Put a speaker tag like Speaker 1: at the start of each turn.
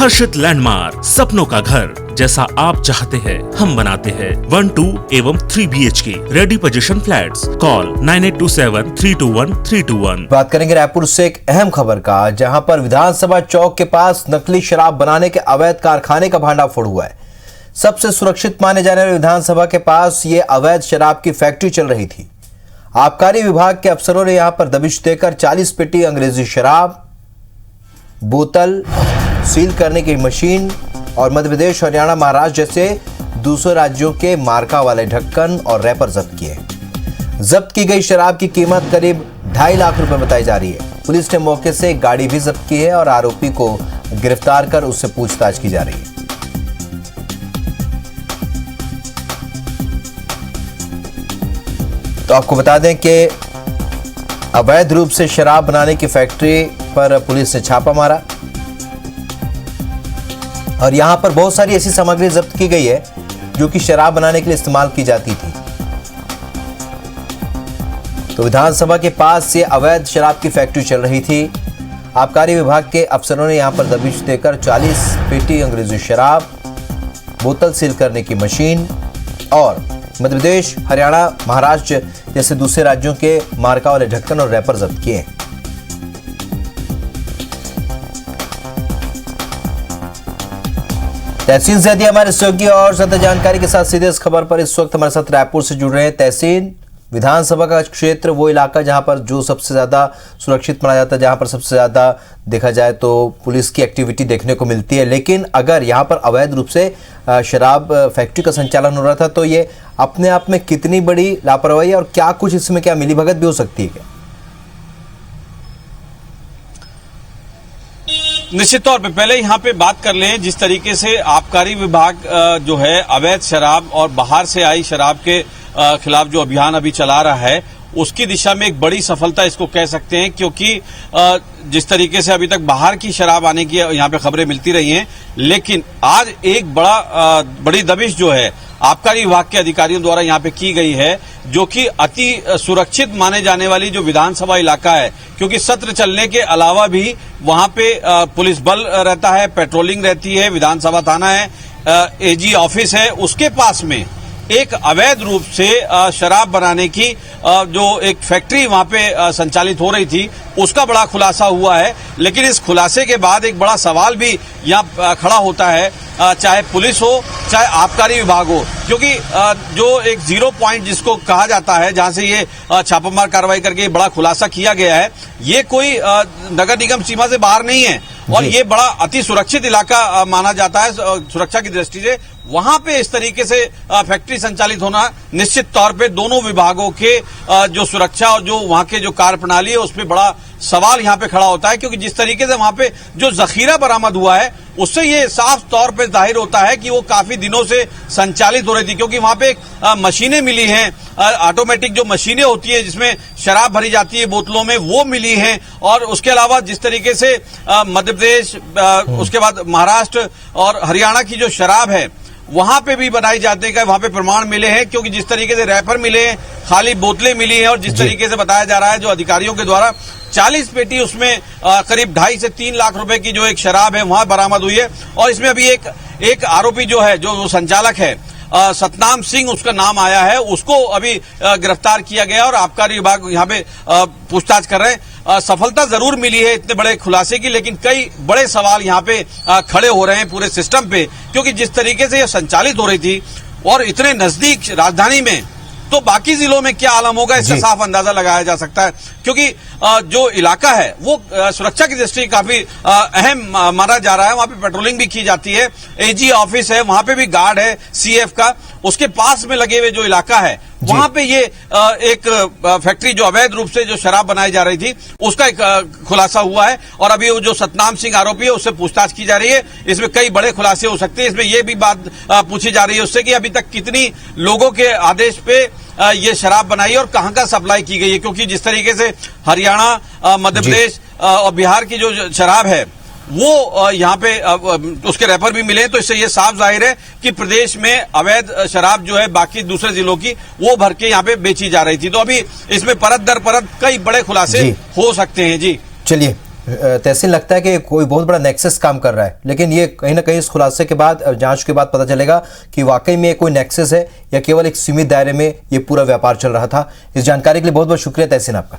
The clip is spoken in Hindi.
Speaker 1: हर्षित लैंडमार्क, सपनों का घर जैसा आप चाहते हैं हम बनाते हैं। 1, 2 एवं 3 BHK ready position flats. Call 9827321321।
Speaker 2: बात करेंगे रायपुर से एक अहम खबर का, जहां पर विधानसभा चौक के पास नकली शराब बनाने के अवैध कारखाने का भांडाफोड़ हुआ है। सबसे सुरक्षित माने जाने वाले विधानसभा के पास ये अवैध शराब की फैक्ट्री चल रही थी। आबकारी विभाग के अफसरों ने यहां पर दबिश देकर 40 पेटी अंग्रेजी शराब, बोतल सील करने की मशीन और मध्य प्रदेश, हरियाणा, महाराष्ट्र जैसे दूसरे राज्यों के मार्का वाले ढक्कन और रैपर जब्त किए। जब्त की गई शराब की कीमत करीब 2.5 लाख रुपए बताई जा रही है। पुलिस ने मौके से एक गाड़ी भी जब्त की है और आरोपी को गिरफ्तार कर उससे पूछताछ की जा रही है। तो आपको बता दें कि अवैध रूप से शराब बनाने की फैक्ट्री पर पुलिस ने छापा मारा और यहां पर बहुत सारी ऐसी सामग्री जब्त की गई है जो कि शराब बनाने के लिए इस्तेमाल की जाती थी। तो विधानसभा के पास ये अवैध शराब की फैक्ट्री चल रही थी। आबकारी विभाग के अफसरों ने यहां पर दबिश देकर 40 पेटी अंग्रेजी शराब, बोतल सील करने की मशीन और मध्य प्रदेश, हरियाणा, महाराष्ट्र जैसे दूसरे राज्यों के मार्का वाले ढक्कन और रैपर जब्त किए हैं। तहसीन ज़ैदी हमारे सहयोगी और ज्यादा जानकारी के साथ सीधे इस खबर पर इस वक्त हमारे साथ रायपुर से जुड़ रहे हैं। तहसीन, विधानसभा का क्षेत्र वो इलाका जहां पर जो सबसे ज्यादा सुरक्षित माना जाता है, जहां पर सबसे ज्यादा देखा जाए तो पुलिस की एक्टिविटी देखने को मिलती है। लेकिन अगर यहां पर अवैध रूप से शराब फैक्ट्री का संचालन हो रहा था तो ये अपने आप में कितनी बड़ी लापरवाही और क्या कुछ इसमें क्या मिलीभगत भी हो सकती है क्या?
Speaker 3: निश्चित तौर पे पहले यहाँ पे बात कर लें, जिस तरीके से आबकारी विभाग जो है अवैध शराब और बाहर से आई शराब के खिलाफ जो अभियान अभी चला रहा है, उसकी दिशा में एक बड़ी सफलता इसको कह सकते हैं। क्योंकि जिस तरीके से अभी तक बाहर की शराब आने की यहाँ पे खबरें मिलती रही हैं, लेकिन आज एक बड़ी दबिश जो है आबकारी विभाग के अधिकारियों द्वारा यहाँ पे की गई है, जो कि अति सुरक्षित माने जाने वाली जो विधानसभा इलाका है। क्योंकि सत्र चलने के अलावा भी वहां पे पुलिस बल रहता है, पेट्रोलिंग रहती है, विधानसभा थाना है, AG ऑफिस है, उसके पास में एक अवैध रूप से शराब बनाने की जो एक फैक्ट्री वहां पे संचालित हो रही थी, उसका बड़ा खुलासा हुआ है। लेकिन इस खुलासे के बाद एक बड़ा सवाल भी यहाँ खड़ा होता है, चाहे पुलिस हो चाहे आबकारी विभाग हो, क्योंकि जो एक 0 पॉइंट जिसको कहा जाता है, जहां से ये छापामार कार्रवाई करके बड़ा खुलासा किया गया है, ये कोई नगर निगम सीमा से बाहर नहीं है और ये बड़ा अति सुरक्षित इलाका माना जाता है सुरक्षा की दृष्टि से। वहां पे इस तरीके से फैक्ट्री संचालित होना निश्चित तौर पे दोनों विभागों के जो सुरक्षा और जो वहां के जो कार्य प्रणाली है, उसपे बड़ा सवाल यहाँ पे खड़ा होता है। क्योंकि जिस तरीके से वहां पे जो जखीरा बरामद हुआ है, उससे ये साफ तौर पे जाहिर होता है कि वो काफी दिनों से संचालित हो रही थी। क्योंकि वहां पे एक मशीनें मिली हैं, ऑटोमेटिक जो मशीनें होती है जिसमें शराब भरी जाती है बोतलों में, वो मिली हैं। और उसके अलावा जिस तरीके से मध्य प्रदेश, उसके बाद महाराष्ट्र और हरियाणा की जो शराब है वहां पे भी बनाई जाने का वहां पे प्रमाण मिले हैं। क्योंकि जिस तरीके से रैपर मिले हैं, खाली बोतलें मिली हैं और जिस तरीके से बताया जा रहा है जो अधिकारियों के द्वारा 40 पेटी उसमें करीब 2.5 से 3 लाख रुपए की जो एक शराब है वहां बरामद हुई है। और इसमें अभी एक आरोपी जो है, जो संचालक है सतनाम सिंह उसका नाम आया है, उसको अभी गिरफ्तार किया गया और आबकारी विभाग यहाँ पे पूछताछ कर रहे हैं। सफलता जरूर मिली है इतने बड़े खुलासे की, लेकिन कई बड़े सवाल यहाँ पे खड़े हो रहे हैं पूरे सिस्टम पे। क्योंकि जिस तरीके से यह संचालित हो रही थी और इतने नजदीक राजधानी में, तो बाकी जिलों में क्या आलम होगा इसका साफ अंदाजा लगाया जा सकता है। क्योंकि जो इलाका है वो सुरक्षा की दृष्टि काफी अहम माना जा रहा है। वहां पे पेट्रोलिंग भी की जाती है, AG ऑफिस है, वहां पे भी गार्ड है CF का, उसके पास में लगे हुए जो इलाका है वहां पे ये एक फैक्ट्री जो अवैध रूप से जो शराब बनाई जा रही थी उसका एक खुलासा हुआ है। और अभी वो जो सतनाम सिंह आरोपी है उससे पूछताछ की जा रही है। इसमें कई बड़े खुलासे हो सकते हैं। इसमें ये भी बात पूछी जा रही है उससे कि अभी तक कितनी लोगों के आदेश पे ये शराब बनाई और कहां का सप्लाई की गई है। क्योंकि जिस तरीके से हरियाणा, मध्य प्रदेश और बिहार की जो शराब है वो यहाँ पे उसके रैपर भी मिले, तो इससे ये साफ जाहिर है कि प्रदेश में अवैध शराब जो है बाकी दूसरे जिलों की वो भर के यहाँ पे बेची जा रही थी। तो अभी इसमें परत दर परत कई बड़े खुलासे हो सकते हैं। जी
Speaker 2: चलिए, तहसील लगता है कि कोई बहुत बड़ा नेक्सस काम कर रहा है, लेकिन ये कहीं ना कहीं इस खुलासे के बाद, जांच के बाद पता चलेगा कि वाकई में कोई नेक्सस है या केवल एक सीमित दायरे में ये पूरा व्यापार चल रहा था। इस जानकारी के लिए बहुत बहुत शुक्रिया तहसील आपका।